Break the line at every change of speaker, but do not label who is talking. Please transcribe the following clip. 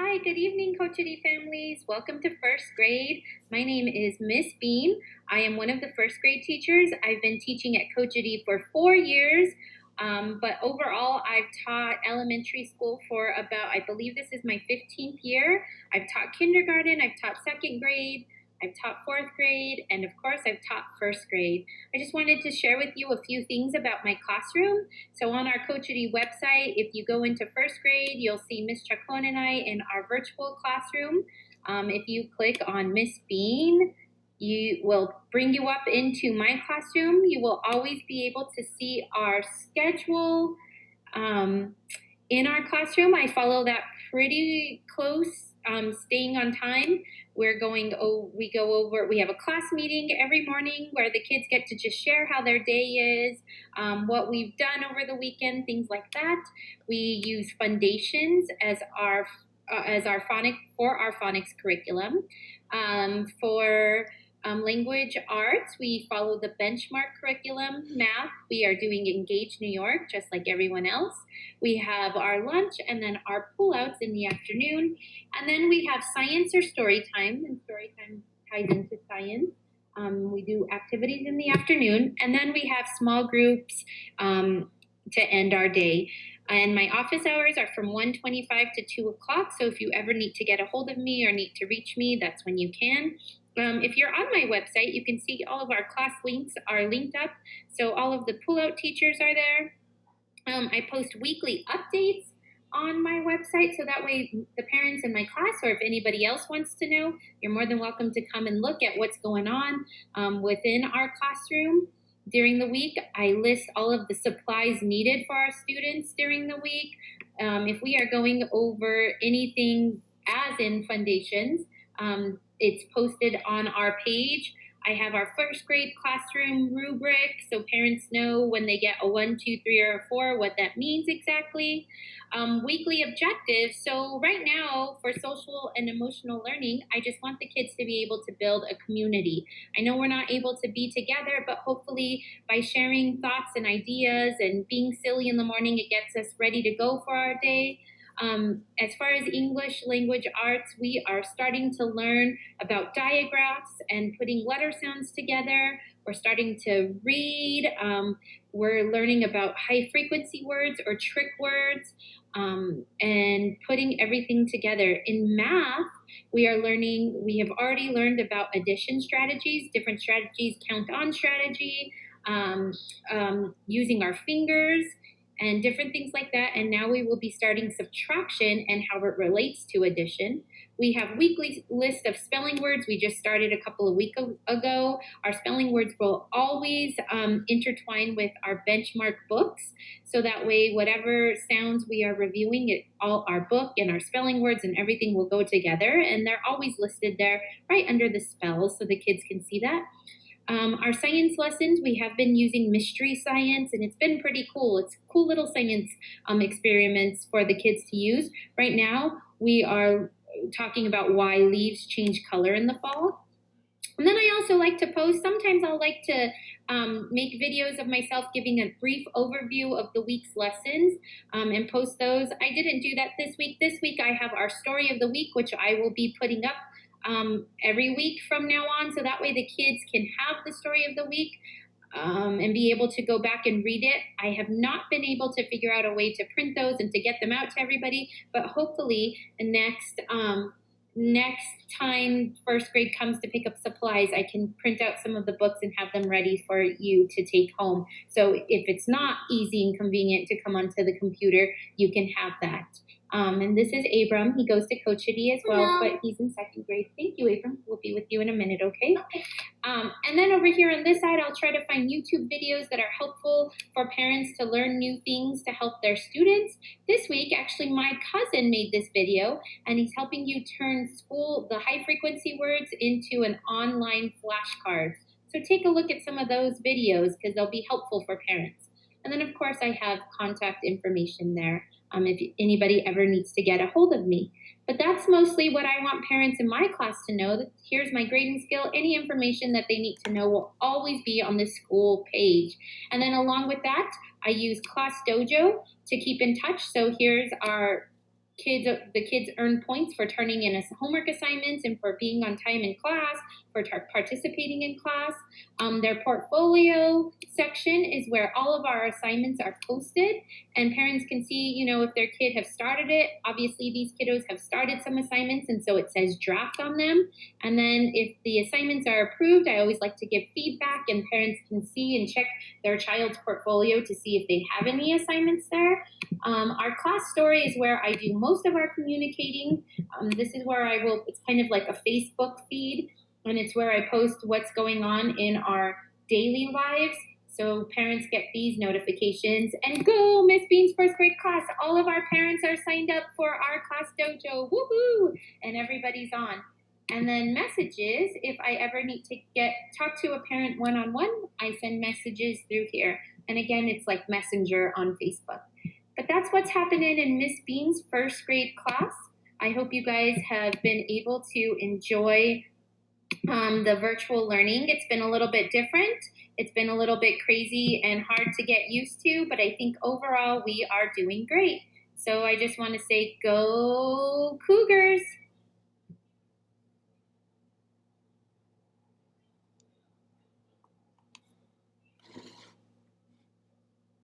Hi, good evening, Coachity families. Welcome to first grade. My name is Ms.Bean. I am one of the first grade teachers. I've been teaching at Coachity for 4 years, but overall I've taught elementary school for about, I believe this is my 15th year. I've taught kindergarten, I've taught second grade, I've taught fourth grade, and of course I've taught first grade. I just wanted to share with you a few things about my classroom. So on our Coachity website, if you go into first grade, you'll see Miss Chacon and I in our virtual classroom. If you click on Ms.Bean, you will bring you up into my classroom. You will always be able to see our schedule in our classroom. I follow that pretty close, staying on time. We have a class meeting every morning where the kids get to just share how their day is, what we've done over the weekend, things like that. We use Foundations as our phonics curriculum. For language arts, we follow the benchmark curriculum. Math, we are doing Engage New York, just like everyone else. We have our lunch and then our pullouts in the afternoon. And then we have science or story time, and story time ties into science. We do activities in the afternoon, and then we have small groups to end our day. And my office hours are from 1:25 to 2 o'clock. So if you ever need to get a hold of me or need to reach me, that's when you can. If you're on my website, you can see all of our class links are linked up. So all of the pullout teachers are there. I post weekly updates on my website, so that way the parents in my class, or if anybody else wants to know, you're more than welcome to come and look at what's going on within our classroom. During the week, I list all of the supplies needed for our students during the week. If we are going over anything as in Foundations, it's posted on our page. I have our first grade classroom rubric, so parents know when they get a 1, 2, 3, or a 4 what that means exactly. Weekly objectives. So right now for social and emotional learning, I just want the kids to be able to build a community. I know we're not able to be together, but hopefully by sharing thoughts and ideas and being silly in the morning, it gets us ready to go for our day. As far as English language arts, we are starting to learn about diagraphs and putting letter sounds together. We're starting to read. We're learning about high frequency words or trick words, and putting everything together. In math, we have already learned about addition strategies, different strategies, count on strategy, using our fingers, and different things like that. And now we will be starting subtraction and how it relates to addition. We have weekly list of spelling words. We just started a couple of weeks ago. Our spelling words will always intertwine with our benchmark books. So that way, whatever sounds we are reviewing, all our book and our spelling words and everything will go together. And they're always listed there right under the spells so the kids can see that. Our science lessons, we have been using mystery science, and it's been pretty cool. It's cool little science experiments for the kids to use. Right now, we are talking about why leaves change color in the fall. And then I also like to post, sometimes I'll like to make videos of myself giving a brief overview of the week's lessons and post those. I didn't do that this week. This week I have our story of the week, which I will be putting up every week from now on, so that way the kids can have the story of the week and be able to go back and read it. I have not been able to figure out a way to print those and to get them out to everybody, but hopefully the next time first grade comes to pick up supplies, I can print out some of the books and have them ready for you to take home. So if it's not easy and convenient to come onto the computer, you can have that. And this is Abram. He goes to Coachity as well,
Hello.
but he's in second grade. Thank you, Abram. We'll be with you in a minute, okay? And then over here on this side, I'll try to find YouTube videos that are helpful for parents to learn new things to help their students. This week, actually, my cousin made this video, and he's helping you turn the high frequency words into an online flashcard. So take a look at some of those videos because they'll be helpful for parents. And then, of course, I have contact information there if anybody ever needs to get a hold of me. But that's mostly what I want parents in my class to know. That here's my grading scale. Any information that they need to know will always be on the school page. And then along with that, I use Class Dojo to keep in touch. So here's our the kids earn points for turning in homework assignments and for being on time in class, for participating in class. Their portfolio section is where all of our assignments are posted, and parents can see, if their kid have started it. Obviously, these kiddos have started some assignments, and so it says draft on them. And then if the assignments are approved, I always like to give feedback, and parents can see and check their child's portfolio to see if they have any assignments there. Our class story is where I do most of our communicating. This is where it's kind of like a Facebook feed, and it's where I post what's going on in our daily lives. So parents get these notifications. And go, Miss Bean's first grade class. All of our parents are signed up for our class dojo. Woohoo! And everybody's on. And then messages, if I ever need to talk to a parent one-on-one, I send messages through here. And again, it's like Messenger on Facebook. But that's what's happening in Miss Bean's first grade class. I hope you guys have been able to enjoy the virtual learning. It's been a little bit different. It's been a little bit crazy and hard to get used to, but I think overall we are doing great. So I just want to say, go Cougars!